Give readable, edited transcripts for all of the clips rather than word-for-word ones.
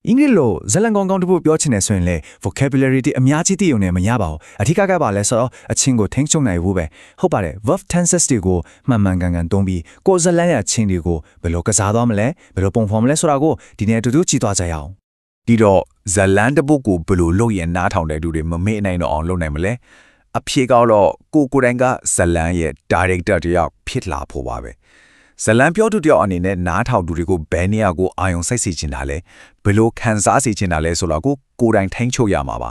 အင်္ဂလိပ်လိုဇလန်ကောင်တပုတ်ပြောချင်တယ်ဆိုရင်လေ vocabulary တွေအများကြီးသိုံနဲ့မရပါဘူးအထူးကပါလဲဆိုတော့အချင်းကိုထိန်းချုပ်နိုင်ဖို့ပဲဟုတ်ပါတယ် verb tenses တွေကိုမှန်မှန်ကန်ကန်သုံးပြီးကိုယ်ဇလန်ရဲ့အချင်းတွေကိုဘယ်လိုကစားသွားမလဲဘယ်လိုပုံဖော်မလဲဆိုတာကိုဒီနေ့အတူတူကြည့်သွားကြရအောင်ဒီတော့ဇလန်တပုတ်ကိုဘယ်လိုလုပ်ရင်နားထောင်တဲ့သူတွေမမေ့နိုင်တော့အောင်လုပ်နိုင်မလဲအဖြေကတော့ကိုယ်တိုင်ကဇလန်ရဲ့ director တယောက်ဖြစ်လာဖို့ပါပဲဇလန်ပြောသူတယောက်အနေနဲ့နားထောင်သူတွေကိုဘယ်နေရာကိုအာရုံစိုက်စေချင်တာလဲဘယ်လိုခံစားစေချင်တာလဲဆိုတော့ကိုယ်တိုင်ထိန်းချုပ်ရမှာပါ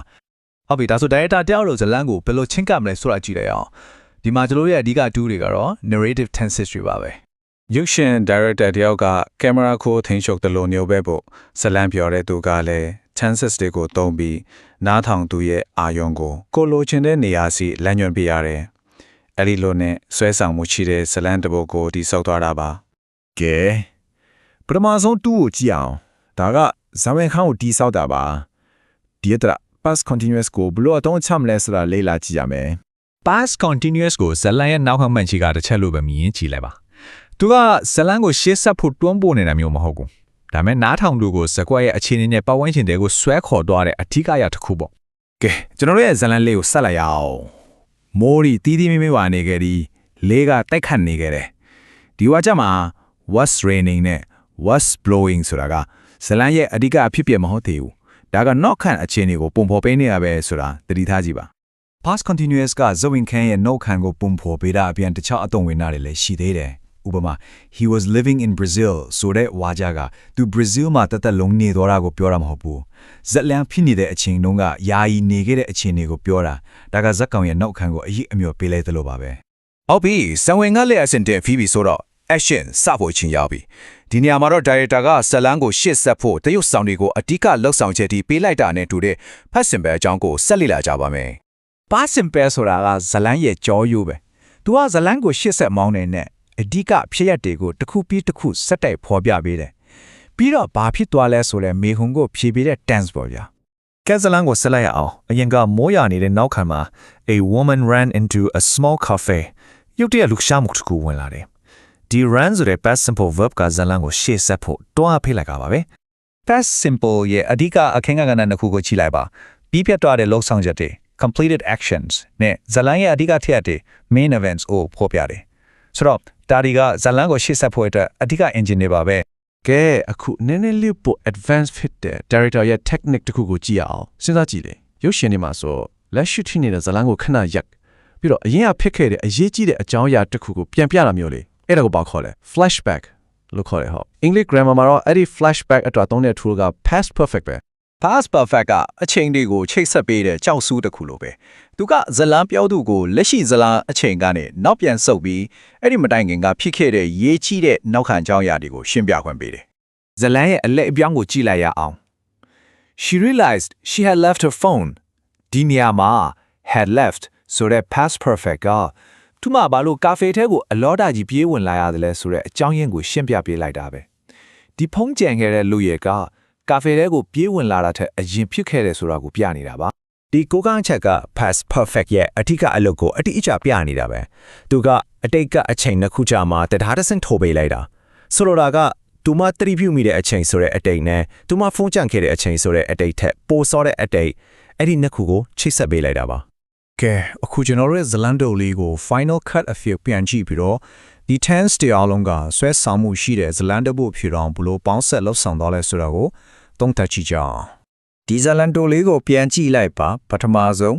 ဟုတ်ပြီဒါဆို director တယောက်လို့ဇလန်ကိုဘယ်လိုချင်းကပ်မလဲဆိုတာကြည့်လိုက်အောင်ဒီမှာကျွန်တော်ရဲ့အဓိက2တွေကတော့ narrative tenses တွေပါပဲရုပ်ရှင် director တယောက်ကကင်မရာကိုထိန်းချုပ်တယ်လို့ညိုပဲဖို့ဇလန်ပြောတဲ့သူကလည်း tenses တွေကိုသုံးပြီးနားထောင်သူရဲ့အာရုံကိုလိုချင်တဲ့နေရာစီလမ်းညွှန်ပြရတယ်အဲ့ဒီလိုနဲ့ဆွဲဆောင်မှုရှိတဲ့ဇလန်တပုတ်ကိုတိစောက်သွားတာပါကဲပထမဆုံးတူကိုကြည့်အောင်ဒါကဇဝင်ခန်းကိုတိစောက်တာပါဒီအတရ past continuous ကိုဘလို့အသုံးချမလဲဆိုတာလေ့လာကြည့်ရမယ် past continuous ကိုဇလန်ရဲ့နောက်ခံမှန်ချီကတစ်ချက်လို့ပဲမြင်ကြည့်လိုက်ပါသူကဇလန်ကိုရှေ့ဆက်ဖို့တွန်းပို့နေတာမျိုးမဟုတ်ဘူးဒါပေမဲ့နားထောင်သူကိုဇကွက်ရဲ့အခြေအနေနဲ့ပတ်ဝန်းကျင်တွေကိုဆွဲခေါ်သွားတဲ့အထူးအရာတစ်ခုပေါ့ကဲကျွန်တော်တို့ရဲ့ဇလန်လေးကိုဆက်လိုက်ရအောင်မိုးရီတီးတီးမိမိဝါနေခဲ့ဒီလေးကတိုက်ခတ်နေခဲ့တယ်ဒီဝါကြမှာ was raining နဲ့ was blowing ဆိုတာကဇလန်ရဲ့အဓိကအဖြစ်ပြမဟုတ်သေးဘူးဒါက not ခန့်အခြေအနေကိုပုံဖော်ပေးနေရပဲဆိုတာသတိထားကြည့်ပါ past continuous ကဇဝင်ခန်းရဲ့ not ခန့်ကိုပုံဖော်ပေးတာအပြင်တခြားအသုံးဝင်တာတွေလည်းရှိသေးတယ်ဥပမာ he was living in Brazil ဆိုတဲ့ဝါကြကသူ Brazil မှာတသက်လုံးနေတော့တာကိုပြောတာမဟုတ်ဘူးဇက်လန်ဖြစ်နေတဲ့အချိန်တုန်းကယာယီနေခဲ့တဲ့အခြေအနေကိုပြောတာဒါကဇက်ကောင်ရဲ့နောက်ခံကိုအရေးအမြော်ပေးလိုက်သလိုပါပဲဟုတ်ပြီဇဝင်ကလည်းအစင်တင်ဖီးပြီဆိုတော့ action စဖို့ချင်းရောက်ပြီဒီနေရာမှာတော့ director ကဇလန်ကိုရှစ်ဆက်ဖို့တရုတ်ဆောင်တွေကိုအဓိကလှုပ်ဆောင်ချက်တီပေးလိုက်တာနဲ့တူတဲ့ past simple အကြောင်းကိုဆက်လေ့လာကြပါမယ် past simple ဆိုတာကဇလန်ရဲ့ကြောရိုးပဲသူကဇလန်ကိုရှစ်ဆက်မောင်းနေတဲ့အဓိကဖြစ်ရပ်တွေကိုတစ်ခုပြီးတစ်ခုဆက်တိုက်ဖော်ပြပေးတယ်ပြီးတော့ဘာဖြစ်သွားလဲဆိုလဲမေဟုန်ကိုဖြေပေးတဲ့ tense ပေါ့ဗျာကဲဇလန်ကိုဆက်လိုက်ရအောင်အရင်ကမိုးရွာနေတဲ့နောက်ခံမှာ a woman ran into a small cafe ရုတ်တရက်လူရှားမှုတစ်ခုဝင်လာတယ်ဒီ run ဆိုတဲ့ past simple verb ကဇလန်ကိုရှေ့ဆက်ဖို့တွန်းအားပေးလိုက်ကပါပဲ past simple ရဲ့အဓိကအခင်းကဏ္ဍတစ်ခုကိုကြည့်လိုက်ပါပြီးပြတ်သွားတဲ့လှုပ်ဆောင်ချက်တွေ completed actions နဲ့ဇလန်ရဲ့အဓိကထက်တဲ့ main events ကိုဖော်ပြတယ်ဆိုတော့ဒါဒီကဇလန်ကိုရှေ့ဆက်ဖို့အတွက်အဓိက engine တွေပါပဲကဲအခုနည်းနည်းလေးပို advance ဖြစ်တဲ့ director ရဲ့ technique တစ်ခုကိုကြည့်ရအောင်စဉ်းစားကြည့်လေရုပ်ရှင်တွေမှာဆိုလက်ရှိထိနေတဲ့ဇလန်ကိုခဏရက်ပြီးတော့အရင်ကဖြစ်ခဲ့တဲ့အရေးကြီးတဲ့အကြောင်းအရာတစ်ခုကိုပြန်ပြတာမျိုးလေအဲ့ဒါကိုဘာခေါ်လဲ flashback လို့ခေါ်တယ်ဟုတ် English grammar မှာတော့အဲ့ဒီ flashback အတွက်သုံးတဲ့ tool က past perfect ပဲ past perfect ကအချိန်တွေကိုချိတ်ဆက်ပေးတဲ့ကြောက်စူးတစ်ခုလိုပဲသူကဇလန်ပြောသူကိုလက်ရှိဇလန်အချိန်ကနေနောက်ပြန်ဆုတ်ပြီးအဲ့ဒီမတိုင်ခင်ကဖြစ်ခဲ့တဲ့ရေးကြီးတဲ့နောက်ခံကြောင်းရာတွေကိုရှင်းပြခွင့်ပေးတယ်ဇလန်ရဲ့အလက်အပြောင်းကိုကြည့်လိုက်ရအောင် She realized she had left her phone ဒီနေရာမှာ had left ဆိုတဲ့ past perfect ကသူမဘာလို့ကာဖေထဲကိုအလောတာကြီးပြေးဝင်လာရတယ်လဲဆိုတဲ့အကြောင်းရင်းကိုရှင်းပြပေးလိုက်တာပဲဒီဖုံးကြံခဲ့တဲ့လူရဲ့ကကာဖေထဲကိုပြေးဝင်လာတာထက်အရင်ဖြစ်ခဲ့တယ်ဆိုတာကိုပြနေတာပါဒီကိုကန်းချက်က past perfect ရဲ့အထူးကအလုပ်ကိုအတိအကျပြနေတာပဲသူကအတိတ်ကအချိန်တစ်ခုကြာမှတရားတစ်စင်းထိုးပေးလိုက်တာဆိုလိုတာကသူမသတိပြုမိတဲ့အချိန်ဆိုတဲ့အတိတ်နဲ့သူမဖုံးကြံခဲ့တဲ့အချိန်ဆိုတဲ့အတိတ်ထက်ပိုစောတဲ့အတိတ်အဲ့ဒီနှစ်ခုကိုချိတ်ဆက်ပေးလိုက်တာပါကဲအခုကျွန်တော်တို့ရဲ့ဇလန်တိုလေးကို final cut အဖြစ်ပြန်ကြည့်ပြီးတော့ဒီ tense တွေအားလုံးကဆွဲဆောင်မှုရှိတဲ့ဇလန်တပုတ်ဖြစ်အောင်ဘလို့ပေါင်းဆက်လှုပ်ဆောင်သွားလဲဆိုတာကိုသုံးသပ်ကြည့်ကြအောင်ဒီဇလန်တိုလေးကိုပြန်ကြည့်လိုက်ပါပထမဆုံး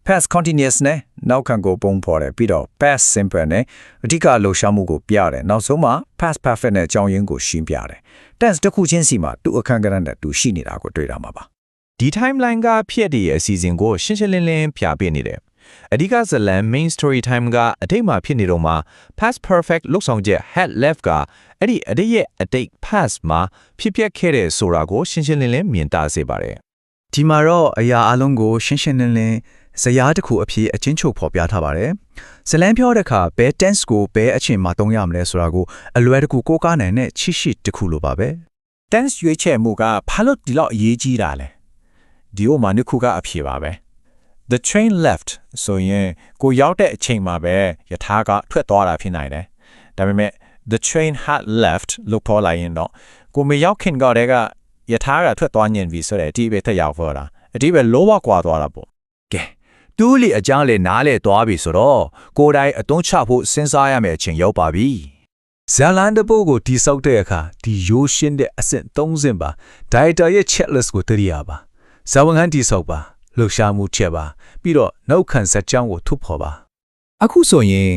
past continuous နဲ့နောက်ခံကိုပုံဖော်တယ်ပြီးတော့ past simple နဲ့အဓိကလှုပ်ရှားမှုကိုပြတယ်နောက်ဆုံးမှာ past perfect နဲ့အကြောင်းရင်းကိုရှင်းပြတယ် tense တစ်ခုချင်းစီမှာသူ့အခန်းကဏ္ဍနဲ့သူရှိနေတာကိုတွေ့ရမှာပါဒီ timeline ကဖြစ်တဲ့အစီအစဉ်ကိုရှင်းရှင်းလင်းလင်းပြပေးနေတယ်အဓိကဇလန် main story time ကအတိတ်မှာဖြစ်နေတော့မှာ past perfect လှုပ်ဆောင်ချက် had left ကအဲ့ဒီအတိတ်ရဲ့အတိတ် past မှာဖြစ်ပျက်ခဲ့တဲ့ဆိုတာကိုရှင်းရှင်းလင်းလင်းမြင်တာစေပါတယ်ဒီမှာတော့အရာအလုံးကိုရှင်းရှင်းလင်းလင်းဇယားတစ်ခုအဖြစ်အချင်းချုပ်ဖော်ပြထားပါတယ်ဇလန်ပြောတဲ့အခါဘယ် tense ကိုဘယ်အချိန်မှာသုံးရမလဲဆိုတာကိုအလွယ်တကူကိုးကားနိုင်တဲ့ချိရှိတစ်ခုလိုပါပဲ tense ရွေးချယ်မှုကဘာလို့ဒီလောက်အရေးကြီးတာလဲဒီဥမာနှစ်ခုကအဖြစ်ပါပဲThe train left ဆိုရင်ကိုရောက်တဲ့အချိန်မှာပဲယထာကထွက်သွားတာဖြစ်နိုင်တယ်။ဒါပေမဲ့ the train had left လို့ပေါ်လာရင်တော့ကိုမရောက်ခင်ကတည်းက ယထာကထွက်သွားညင်ပြီဆိုတဲ့အတိပဲထက်ရောက်ဖို့လားအတိပဲလောဘကွာသွားတာပေါ့ ကဲတူးလီအကြောင်းလေနားလေသွားပြီဆိုတော့ကိုယ်တိုင်အသွင်းချဖို့စဉ်းစားရမယ့်အချိန်ရောက်ပါပြီဇာလန်တပုတ်ကိုတိစောက်တဲ့အခါဒီရိုးရှင်းတဲ့အဆင့်3ဆင့်ပါဒါရိုက်တာရဲ့ checklist ကိုတရိယာပါဇာဝန်ခံတိစောက်ပါလှူရှာမှုချက်ပါပြီးတော့နောက်ခံဇာတ်ကြောင်းကိုထုတ်ဖော်ပါအခုဆိုရင်